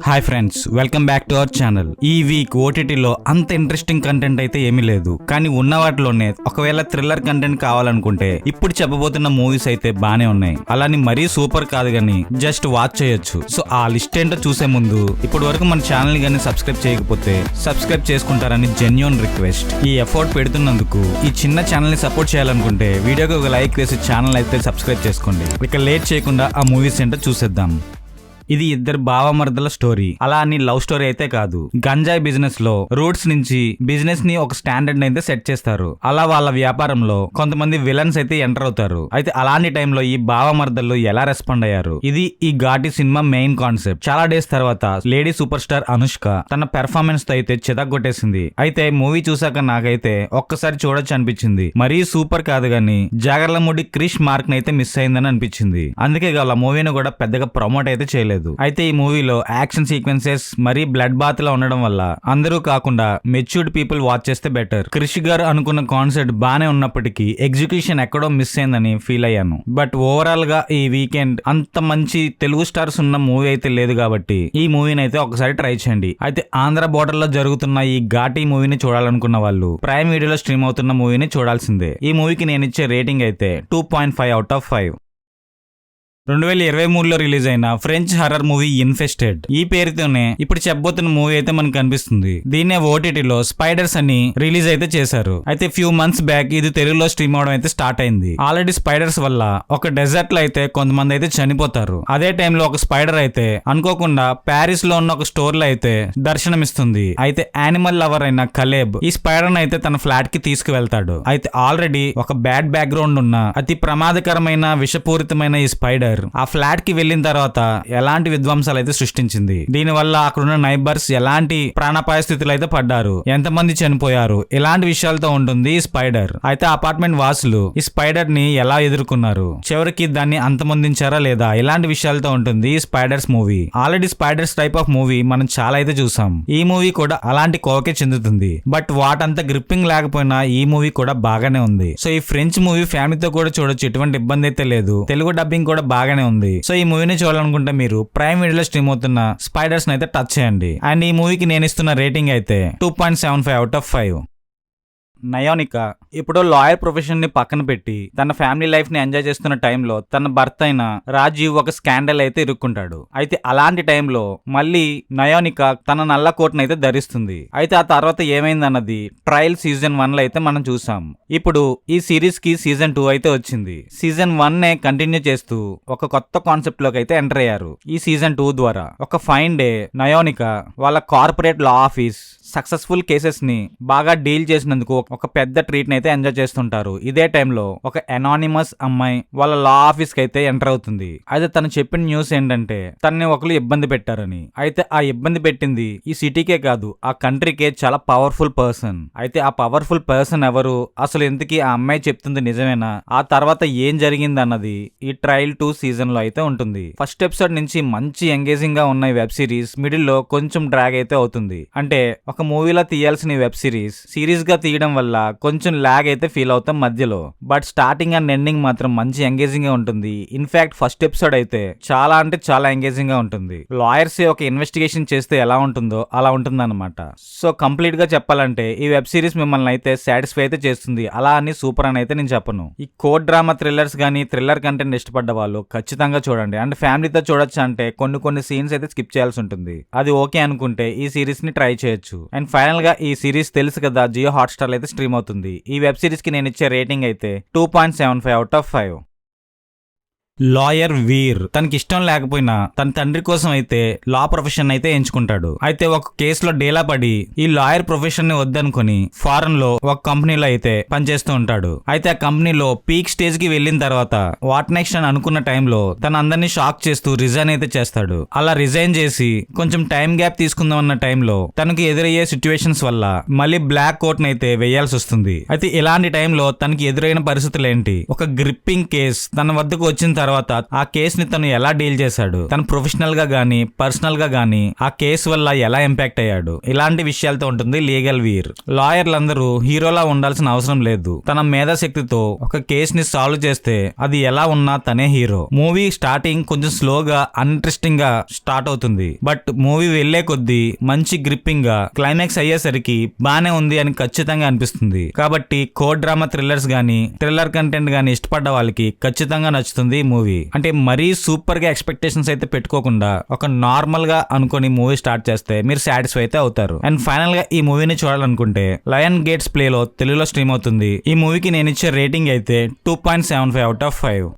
Hi friends, welcome back to our channel. ఈ week ఓటీటీలో అంత ఇంట్రెస్టింగ్ కంటెంట్ అయితే ఏమీ లేదు, కానీ ఉన్న వాటిలోనే ఒకవేళ థ్రిల్లర్ కంటెంట్ కావాలనుకుంటే ఇప్పుడు చెప్పబోతున్న మూవీస్ అయితే బానే ఉన్నాయి. అలాని మరీ సూపర్ కాదు గానీ జస్ట్ వాచ్ చేయొచ్చు. సో ఆ లిస్ట్ ఏంటో చూసే ముందు ఇప్పటి వరకు మన ఛానల్ ని గానీ సబ్స్క్రైబ్ చేయకపోతే సబ్స్క్రైబ్ చేసుకుంటారని జెన్యూన్ రిక్వెస్ట్. ఈ ఎఫర్ట్ పెడుతున్నందుకు ఈ చిన్న ఛానల్ ని సపోర్ట్ చేయాలనుకుంటే వీడియోకి ఒక లైక్ వేసి ఛానల్ అయితే సబ్స్క్రైబ్ చేసుకోండి. ఇక లేట్ చేయకుండా ఆ మూవీస్ ఏంటో చూసేద్దాం. ఇది ఇద్దరు బావమర్దల స్టోరీ. అలా అని లవ్ స్టోరీ అయితే కాదు. గంజాయి బిజినెస్ లో రూట్స్ నుంచి బిజినెస్ ని ఒక స్టాండర్డ్ అయితే సెట్ చేస్తారు. అలా వాళ్ళ వ్యాపారంలో కొంతమంది విలన్స్ అయితే ఎంటర్ అవుతారు. అయితే అలాంటి టైంలో ఈ బావమర్దలు ఎలా రెస్పాండ్ అయ్యారు, ఇది ఈ ఘాటి సినిమా మెయిన్ కాన్సెప్ట్. చాలా డేస్ తర్వాత లేడీ సూపర్ స్టార్ అనుష్క తన పెర్ఫార్మెన్స్ తో అయితే చితగ్గొట్టేసింది. అయితే మూవీ చూసాక నాకైతే ఒక్కసారి చూడొచ్చు అనిపించింది. మరీ సూపర్ కాదు గానీ జాగర్లముడి క్రిష్ మార్క్ అయితే మిస్ అయిందని అనిపించింది. అందుకే వాళ్ళ మూవీని కూడా పెద్దగా ప్రమోట్ అయితే చేయలేదు. అయితే ఈ మూవీలో యాక్షన్ సీక్వెన్సెస్ మరీ బ్లడ్ బాత్ లా ఉండడం వల్ల అందరూ కాకుండా మెచ్యూర్డ్ పీపుల్ వాచ్ చేస్తే బెటర్. క్రిష్ గారు అనుకున్న కాన్సెప్ట్ బానే ఉన్నప్పటికీ ఎగ్జిక్యూషన్ ఎక్కడో మిస్ అయిందని ఫీల్ అయ్యాను. బట్ ఓవరాల్ గా ఈ వీకెండ్ అంత మంచి తెలుగు స్టార్స్ ఉన్న మూవీ అయితే లేదు కాబట్టి ఈ మూవీని అయితే ఒకసారి ట్రై చేయండి. అయితే ఆంధ్ర బోర్డర్ లో జరుగుతున్న ఈ ఘాటి మూవీని చూడాలనుకున్న వాళ్ళు ప్రైమ్ వీడియోలో స్ట్రీమ్ అవుతున్న మూవీని చూడాల్సిందే. ఈ మూవీకి నేను ఇచ్చే రేటింగ్ అయితే 2.5 అవుట్ ఆఫ్ 5. 2023లో రిలీజ్ అయిన ఫ్రెంచ్ హర్రర్ మూవీ ఇన్ఫెస్టెడ్. ఈ పేరుతోనే ఇప్పుడు చెప్పబోతున్న మూవీ అయితే మనకు కనిపిస్తుంది. దీన్నే ఓటీటీలో స్పైడర్స్ అని రిలీజ్ అయితే చేశారు. అయితే ఫ్యూ మంత్స్ బ్యాక్ ఇది తెలుగులో స్ట్రీమ్ అవడం అయితే స్టార్ట్ అయింది. ఆల్రెడీ స్పైడర్స్ వల్ల ఒక డెజర్ట్ లో అయితే కొంతమంది అయితే చనిపోతారు. అదే టైంలో ఒక స్పైడర్ అయితే అనుకోకుండా ప్యారిస్ లో ఉన్న ఒక స్టోర్ లో అయితే దర్శనమిస్తుంది. అయితే యానిమల్ లవర్ అయిన కలేబ్ ఈ స్పైడర్ అయితే తన ఫ్లాట్ కి తీసుకువెళ్తాడు. అయితే ఆల్రెడీ ఒక బ్యాడ్ బ్యాక్గ్రౌండ్ ఉన్న అతి ప్రమాదకరమైన విషపూరితమైన ఈ స్పైడర్ ఆ ఫ్లాట్ కి వెళ్లిన తర్వాత ఎలాంటి విధ్వంసాలు అయితే సృష్టించింది. దీని వల్ల అక్కడున్న నైబర్స్ ఎలాంటి ప్రాణాపాయ స్థితులు అయితే పడ్డారు, ఎంతమంది చనిపోయారు, ఇలాంటి విషయాలతో ఉంటుంది ఈ స్పైడర్. అయితే అపార్ట్మెంట్ వాసులు ఈ స్పైడర్ ని ఎలా ఎదుర్కొన్నారు, చివరికి దాన్ని అంతమొందించారా లేదా, ఇలాంటి విషయాలతో ఉంటుంది ఈ spiders movie. Already spiders type of movie మనం చాలా అయితే చూసాం. ఈ మూవీ కూడా అలాంటి కోవకే చెందుతుంది. బట్ వాటంతా గ్రిప్పింగ్ లేకపోయినా ఈ మూవీ కూడా బాగానే ఉంది. సో ఈ ఫ్రెంచ్ మూవీ ఫ్యామిలీతో కూడా చూడొచ్చు, ఎటువంటి ఇబ్బంది అయితే లేదు. తెలుగు డబ్బింగ్ కూడా బాగానే ఉంది. సో ఈ మూవీని చూడాలనుకుంటే మీరు ప్రైమ్ వీడియోలో స్ట్రీమ్ అవుతున్న స్పైడర్స్ అయితే టచ్ చేయండి. అండ్ ఈ మూవీకి నేను ఇస్తున్న రేటింగ్ అయితే 2.75 అవుట్ ఆఫ్ 5. నయోనిక ఇప్పుడు లాయర్ ప్రొఫెషన్ ని పక్కన పెట్టి తన ఫ్యామిలీ లైఫ్ ని ఎంజాయ్ చేస్తున్న టైంలో తన భర్త అయిన రాజీవ్ ఒక స్కాండల్ అయితే ఇరుక్కుంటాడు. అయితే అలాంటి టైంలో మళ్ళీ నయోనిక తన నల్ల కోట్ను అయితే ధరిస్తుంది. అయితే ఆ తర్వాత ఏమైందన్నది ట్రయల్ సీజన్ 1 లో అయితే మనం చూసాం. ఇప్పుడు ఈ సిరీస్ కి సీజన్ 2 అయితే వచ్చింది. సీజన్ 1 నే కంటిన్యూ చేస్తూ ఒక కొత్త కాన్సెప్ట్ లోకి అయితే ఎంటర్ అయ్యారు. ఈ సీజన్ 2 ద్వారా ఒక ఫైన్ డే నయోనిక వాళ్ళ corporate law office successful cases ని బాగా డీల్ చేసినందుకు ఒక పెద్ద ట్రీట్ ని అయితే ఎంజాయ్ చేస్తుంటారు. ఇదే టైంలో ఒక అనానిమస్ అమ్మాయి వాళ్ళ లా ఆఫీస్ కి అయితే ఎంటర్ అవుతుంది. అయితే తను చెప్పిన న్యూస్ ఏంటంటే తనని ఒకరు ఇబ్బంది పెట్టారని. అయితే ఆ ఇబ్బంది పెట్టింది ఈ సిటీకే కాదు, ఆ కంట్రీకే చాలా పవర్ఫుల్ పర్సన్. అయితే ఆ పవర్ఫుల్ పర్సన్ ఎవరు, అసలు ఎందుకు ఆ అమ్మాయి చెప్తుంది నిజమేనా, ఆ తర్వాత ఏం జరిగింది అన్నది ఈ ట్రయల్ 2 సీజన్ లో అయితే ఉంటుంది. ఫస్ట్ ఎపిసోడ్ నుంచి మంచి ఎంగేజింగ్ గా ఉన్న వెబ్ సిరీస్ మిడిల్ లో కొంచెం డ్రాగ్ అయితే అవుతుంది. అంటే ఒక మూవీలో తీయాల్సిన వెబ్ సిరీస్ గా తీయడం వల్ల కొంచెం లాగ్ అయితే ఫీల్ అవుతాం మధ్యలో. బట్ స్టార్టింగ్ అండ్ ఎండింగ్ మాత్రం మంచి ఎంగేజింగ్ గా ఉంటుంది. ఇన్ఫాక్ట్ ఫస్ట్ ఎపిసోడ్ అయితే చాలా అంటే చాలా ఎంగేజింగ్ గా ఉంటుంది. లాయర్స్ ఒక ఇన్వెస్టిగేషన్ చేస్తే ఎలా ఉంటుందో అలా ఉంటుంది అనమాట. సో కంప్లీట్ గా చెప్పాలంటే ఈ వెబ్ సిరీస్ మిమ్మల్ని అయితే సాటిస్ఫై అయితే చేస్తుంది. అలా అని సూపర్ అని అయితే నేను చెప్పను. ఈ కోర్ట్ డ్రామా థ్రిల్లర్స్ గానీ థ్రిల్లర్ కంటెంట్ ఇష్టపడ్డ వాళ్ళు ఖచ్చితంగా చూడండి. అండ్ ఫ్యామిలీతో చూడొచ్చు అంటే కొన్ని సీన్స్ అయితే స్కిప్ చేయాల్సి ఉంటుంది. అది ఓకే అనుకుంటే ఈ సిరీస్ ని ట్రై చేయొచ్చు. అండ్ ఫైనల్ గా ఈ సిరీస్ తెలుసు కదా, జియో హాట్స్టార్ అయితే స్ట్రీమ్ అవుతుంది. ఈ వెబ్ సిరీస్ కి నేను ఇచ్చే రేటింగ్ అయితే 2.75 అవుట్ ఆఫ్ 5. లాయర్ వీర్ తనకి ఇష్టం లేకపోయినా తన తండ్రి కోసం అయితే లా ప్రొఫెషన్ అయితే ఎంచుకుంటాడు. అయితే ఒక కేసులో డేలా పడి ఈ లాయర్ ప్రొఫెషన్ ని వద్దనుకుని ఫారెన్ లో ఒక కంపెనీలో అయితే పనిచేస్తూ ఉంటాడు. అయితే ఆ కంపెనీలో పీక్ స్టేజ్ కి వెళ్లిన తర్వాత వాట్ నెక్స్ట్ అని అనుకున్న టైంలో తన అందరినీ షాక్ చేస్తూ రిజైన్ అయితే చేస్తాడు. అలా రిజైన్ చేసి కొంచెం టైం గ్యాప్ తీసుకుందాం అన్న టైంలో తనకి ఎదురయ్యే సిచ్యువేషన్స్ వల్ల మళ్ళీ బ్లాక్ కోట్ అయితే వేయాల్సి వస్తుంది. అయితే ఇలాంటి టైంలో తనకి ఎదురైన పరిస్థితులు ఏంటి, ఒక గ్రిప్పింగ్ కేస్ తన వద్దకు వచ్చిన తర్వాత ఆ కేసుని తను ఎలా డీల్ చేశాడు, తను ప్రొఫెషనల్ గా గానీ పర్సనల్ గా గానీ ఆ కేసు వల్ల ఎలా ఇంపాక్ట్ అయ్యాడు, ఇలాంటి విషయాలతో ఉంటుంది లీగల్ వీర్. లాయర్లందరూ హీరోలా ఉండాల్సిన అవసరం లేదు. తన మేధాశక్తితో ఒక కేసుని సాల్వ్ చేస్తే అది ఎలా ఉన్నా తనే హీరో. మూవీ స్టార్టింగ్ కొంచెం స్లోగా అన్ఇంట్రెస్టింగ్ గా స్టార్ట్ అవుతుంది. బట్ మూవీ వెళ్లే కొద్దీ మంచి గ్రిప్పింగ్ గా క్లైమాక్స్ అయ్యేసరికి బానే ఉంది అని ఖచ్చితంగా అనిపిస్తుంది. కాబట్టి కోడ్ డ్రామా థ్రిల్లర్స్ గానీ థ్రిల్లర్ కంటెంట్ గానీ ఇష్టపడ్డ వాళ్ళకి ఖచ్చితంగా నచ్చుతుంది ఈ మూవీ. అంటే మరీ సూపర్ గా ఎక్స్పెక్టేషన్స్ అయితే పెట్టుకోకుండా ఒక నార్మల్ గా అనుకుని మూవీ స్టార్ట్ చేస్తే మీరు సాటిస్ఫై అయితే అవుతారు. అండ్ ఫైనల్ గా ఈ మూవీని చూడాలనుకుంటే లయన్ గేట్స్ ప్లే లో తెలుగులో స్ట్రీమ్ అవుతుంది. ఈ మూవీకి నేను ఇచ్చే రేటింగ్ అయితే 2.75/5.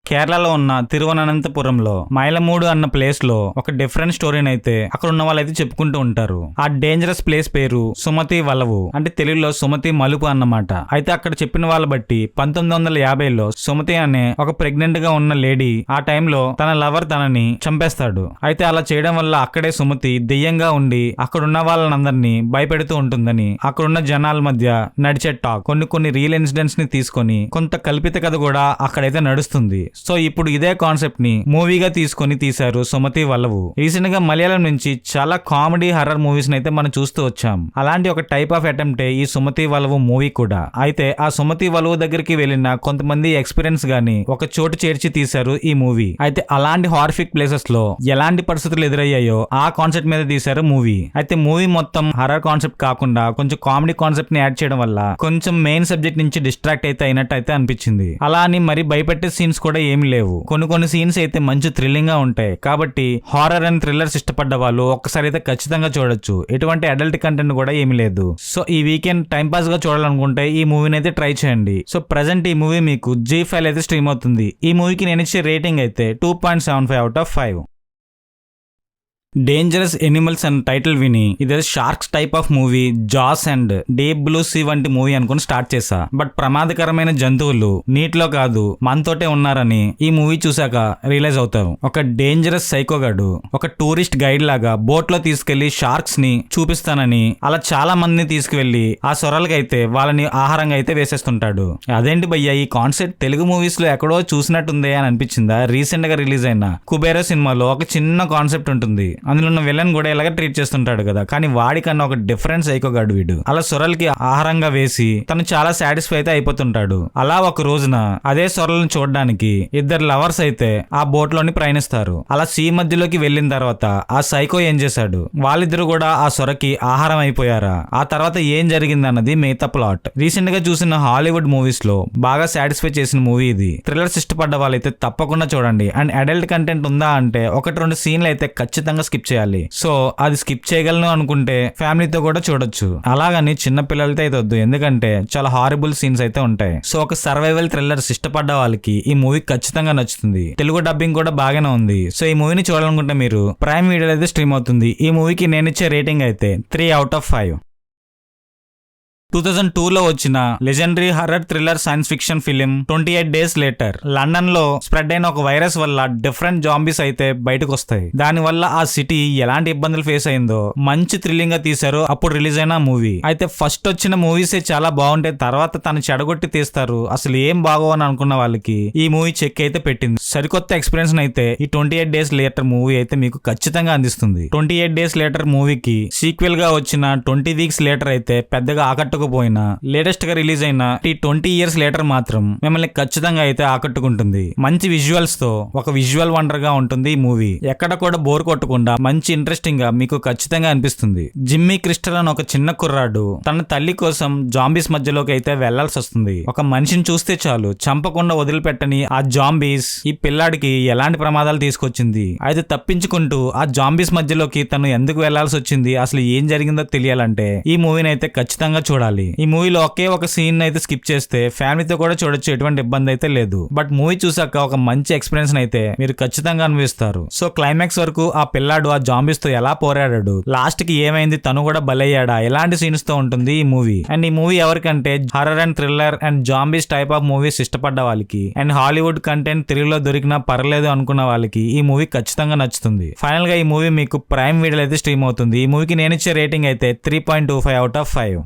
కేరళలో ఉన్న తిరువనంతపురంలో మైలమూడు అన్న ప్లేస్ లో ఒక డిఫరెంట్ స్టోరీని అయితే అక్కడ ఉన్న వాళ్ళైతే చెప్పుకుంటూ ఉంటారు. ఆ డేంజరస్ ప్లేస్ పేరు సుమతి వలవు, అంటే తెలుగులో సుమతి మలుపు అన్నమాట. అయితే అక్కడ చెప్పిన వాళ్ళ బట్టి 1950లో సుమతి అనే ఒక ప్రెగ్నెంట్ గా ఉన్న లేడీ ఆ టైంలో తన లవర్ తనని చంపేస్తాడు. అయితే అలా చేయడం వల్ల అక్కడే సుమతి దెయ్యంగా ఉండి అక్కడున్న వాళ్ళందరినీ భయపెడుతూ ఉంటుందని అక్కడున్న జనాల మధ్య నడిచే టాక్. కొన్ని రియల్ ఇన్సిడెంట్స్ ని తీసుకొని కొంత కల్పిత కథ కూడా అక్కడైతే నడుస్తుంది. సో ఇప్పుడు ఇదే కాన్సెప్ట్ ని మూవీగా తీసుకొని తీశారు సుమతి వల్లవు. రీసెంట్ గా మలయాళం నుంచి చాలా కామెడీ హర్రర్ మూవీస్ అయితే మనం చూస్తూ వచ్చాం. అలాంటి ఒక టైప్ ఆఫ్ అటెంప్టే ఈ సుమతి వల్లవు మూవీ కూడా. అయితే ఆ సుమతి వల్లవు దగ్గరికి వెళ్ళిన కొంతమంది ఎక్స్పీరియన్స్ గాని ఒక చోటు చేర్చి తీశారు ఈ మూవీ. అయితే అలాంటి హారిఫిక్ ప్లేసెస్ లో ఎలాంటి పరిస్థితులు ఎదురయ్యాయో ఆ కాన్సెప్ట్ మీద తీశారు మూవీ. అయితే మూవీ మొత్తం హర్రర్ కాన్సెప్ట్ కాకుండా కొంచెం కామెడీ కాన్సెప్ట్ ని యాడ్ చేయడం వల్ల కొంచెం మెయిన్ సబ్జెక్ట్ నుంచి డిస్ట్రాక్ట్ అయితే అయినట్టు అయితే అనిపించింది. అలా అని మరి భయపెట్టే సీన్స్ కూడా ఏమి లేవు. కొన్ని సీన్స్ అయితే మంచి థ్రిల్లింగ్ గా ఉంటాయి. కాబట్టి హారర్ అండ్ థ్రిల్లర్స్ ఇష్టపడ్డ వాళ్ళు ఒక్కసారి అయితే ఖచ్చితంగా చూడొచ్చు. ఎటువంటి అడల్ట్ కంటెంట్ కూడా ఏమీ లేదు. సో ఈ వీకెండ్ టైం పాస్ గా చూడాలనుకుంటే ఈ మూవీని అయితే ట్రై చేయండి. సో ప్రెసెంట్ ఈ మూవీ మీకు G5 అయితే స్ట్రీమ్ అవుతుంది. ఈ మూవీకి నేను ఇచ్చే రేటింగ్ అయితే 2.75/5. డేంజరస్ ఎనిమల్స్ అండ్ టైటిల్ విని ఇదే sharks type of movie Jaws and deep blue sea వంటి మూవీ అనుకుని స్టార్ట్ చేశా. బట్ ప్రమాదకరమైన జంతువులు నీటిలో కాదు మనతోటే ఉన్నారని ఈ మూవీ చూసాక రియలైజ్ అవుతారు. ఒక డేంజరస్ సైకోగాడు ఒక టూరిస్ట్ గైడ్ లాగా బోట్ లో తీసుకెళ్లి షార్క్స్ ని చూపిస్తానని అలా చాలా మందిని తీసుకువెళ్లి ఆ సొరలకి అయితే వాళ్ళని ఆహారంగా అయితే వేసేస్తుంటాడు. అదేంటి భయ్యా ఈ కాన్సెప్ట్ తెలుగు మూవీస్ లో ఎక్కడో చూసినట్టుందే అని అనిపించిందా? రీసెంట్ గా రిలీజ్ అయిన కుబేరా సినిమాలో ఒక చిన్న కాన్సెప్ట్ ఉంటుంది. అందులో ఉన్న విలన్ కూడా ఇలాగ ట్రీట్ చేస్తుంటాడు కదా, కానీ వాడికన్నా ఒక డిఫరెన్స్ సైకోగాడు వీడు. అలా సొరలకి ఆహారంగా వేసి తను చాలా సాటిస్ఫై అయితే అయిపోతుంటాడు. అలా ఒక రోజున అదే సొరలను చూడడానికి ఇద్దరు లవర్స్ అయితే ఆ బోట్ లోని ప్రయాణిస్తారు. అలా సీ మధ్యలోకి వెళ్ళిన తర్వాత ఆ సైకో ఏం చేశాడు, వాళ్ళిద్దరు కూడా ఆ సొరకి ఆహారం అయిపోయారా, ఆ తర్వాత ఏం జరిగింది అన్నది మిగతా ప్లాట్. రీసెంట్ గా చూసిన హాలీవుడ్ మూవీస్ లో బాగా సాటిస్ఫై చేసిన మూవీ ఇది. థ్రిల్లర్స్ ఇష్టపడ్డ వాళ్ళైతే తప్పకుండా చూడండి. అండ్ అడల్ట్ కంటెంట్ ఉందా అంటే 1-2 సీన్లు అయితే ఖచ్చితంగా స్కిప్ చేయాలి. సో అది స్కిప్ చేయగలను అనుకుంటే ఫ్యామిలీతో కూడా చూడొచ్చు. అలాగని చిన్న పిల్లలతో అయితే వద్దు, ఎందుకంటే చాలా హారిబుల్ సీన్స్ అయితే ఉంటాయి. సో ఒక సర్వైవల్ థ్రిల్లర్స్ ఇష్టపడ్డ వాళ్ళకి ఈ మూవీ ఖచ్చితంగా నచ్చుతుంది. తెలుగు డబ్బింగ్ కూడా బాగానే ఉంది. సో ఈ మూవీని చూడాలనుకుంటే మీరు ప్రైమ్ వీడియోలో అయితే స్ట్రీమ్ అవుతుంది. ఈ మూవీకి నేను ఇచ్చే రేటింగ్ అయితే 3/5. 2002లో వచ్చిన legendary horror thriller science fiction film 28 Days Later London లో స్ప్రెడ్ అయిన ఒక వైరస్ వల్ల డిఫరెంట్ జాంబీస్ అయితే బయటకు వస్తాయి. దాని వల్ల ఆ సిటీ ఎలాంటి ఇబ్బందులు ఫేస్ అయిందో మంచి థ్రిల్లింగ్ గా తీశారు అప్పుడు రిలీజ్ అయిన మూవీ. అయితే ఫస్ట్ వచ్చిన మూవీసే చాలా బాగుంటాయి, తర్వాత తను చెడగొట్టి తీస్తారు, అసలు ఏం బాగోని అనుకున్న వాళ్ళకి ఈ మూవీ చెక్ అయితే పెట్టింది. సరికొత్త ఎక్స్పీరియన్స్ అయితే ఈ 28 Days Later మూవీ అయితే మీకు ఖచ్చితంగా అందిస్తుంది. 28 Days Later మూవీకి సీక్వెల్ గా వచ్చిన 20 Weeks Later అయితే పెద్దగా ఆకట్టుకుపోయినా లేటెస్ట్ గా రిలీజ్ అయిన ఈ 20 Years Later మాత్రం మిమ్మల్ని ఖచ్చితంగా అయితే ఆకట్టుకుంటుంది. మంచి విజువల్స్ తో ఒక విజువల్ వండర్ గా ఉంటుంది ఈ మూవీ. ఎక్కడ కూడా బోర్ కొట్టకుండా మంచి ఇంట్రెస్టింగ్ గా మీకు ఖచ్చితంగా అనిపిస్తుంది. జిమ్మీ క్రిస్టల్ అని ఒక చిన్న కుర్రాడు తన తల్లి కోసం జాంబీస్ మధ్యలోకి అయితే వెళ్లాల్సి వస్తుంది. ఒక మనిషిని చూస్తే చాలు చంపకుండా వదిలిపెట్టని ఆ జాంబీస్ ఈ పిల్లాడికి ఎలాంటి ప్రమాదాలు తీసుకొచ్చింది. అయితే తప్పించుకుంటూ ఆ జాంబీస్ మధ్యలోకి తను ఎందుకు వెళ్లాల్సి వచ్చింది, అసలు ఏం జరిగిందో తెలియాలంటే ఈ మూవీని అయితే ఖచ్చితంగా చూడాలి. ఈ మూవీలో ఒకే ఒక సీన్ అయితే స్కిప్ చేస్తే ఫ్యామిలీతో కూడా చూడొచ్చు, ఎటువంటి ఇబ్బంది అయితే లేదు. బట్ మూవీ చూసాక ఒక మంచి ఎక్స్పీరియన్స్ అయితే మీరు ఖచ్చితంగా అనుభవిస్తారు. సో క్లైమాక్స్ వరకు ఆ పిల్లాడు ఆ జాంబీస్ తో ఎలా పోరాడాడు, లాస్ట్ కి ఏమైంది, తను కూడా బలయ్యాడా, ఎలాంటి సీన్స్ తో ఉంటుంది ఈ మూవీ. అండ్ ఈ మూవీ ఎవరికంటే horror and thriller and zombies type of movies ఇష్టపడ్డ వాళ్ళకి అండ్ హాలీవుడ్ కంటెంట్ తెలుగులో దొరికినా పర్లేదు అనుకున్న వాళ్ళకి ఈ మూవీ ఖచ్చితంగా నచ్చుతుంది. ఫైనల్ గా ఈ మూవీ మీకు ప్రైమ్ వీడియోలో అయితే స్ట్రీమ్ అవుతుంది. ఈ మూవీకి నేను ఇచ్చే రేటింగ్ అయితే 3.25/5.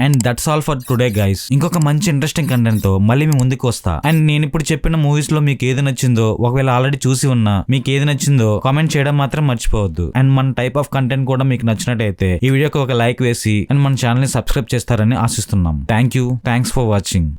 And that's all for today guys. ఇంకొక మంచి ఇంట్రెస్టింగ్ కంటెంట్ తో మళ్ళీ మీ ముందుకు వస్తా. అండ్ నేను ఇప్పుడు చెప్పిన మూవీస్ లో మీకు ఏది నచ్చిందో, ఒకవేళ ఆల్రెడీ చూసి ఉన్నా మీకు ఏది నచ్చిందో కామెంట్ చేయడం మాత్రం మర్చిపోవద్దు. అండ్ మన టైప్ ఆఫ్ కంటెంట్ కూడా మీకు నచ్చినట్టయితే ఈ వీడియోకి ఒక లైక్ వేసి అండ్ మన ఛానల్ ని సబ్స్క్రైబ్ చేస్తారని ఆశిస్తున్నాం. Thanks for watching.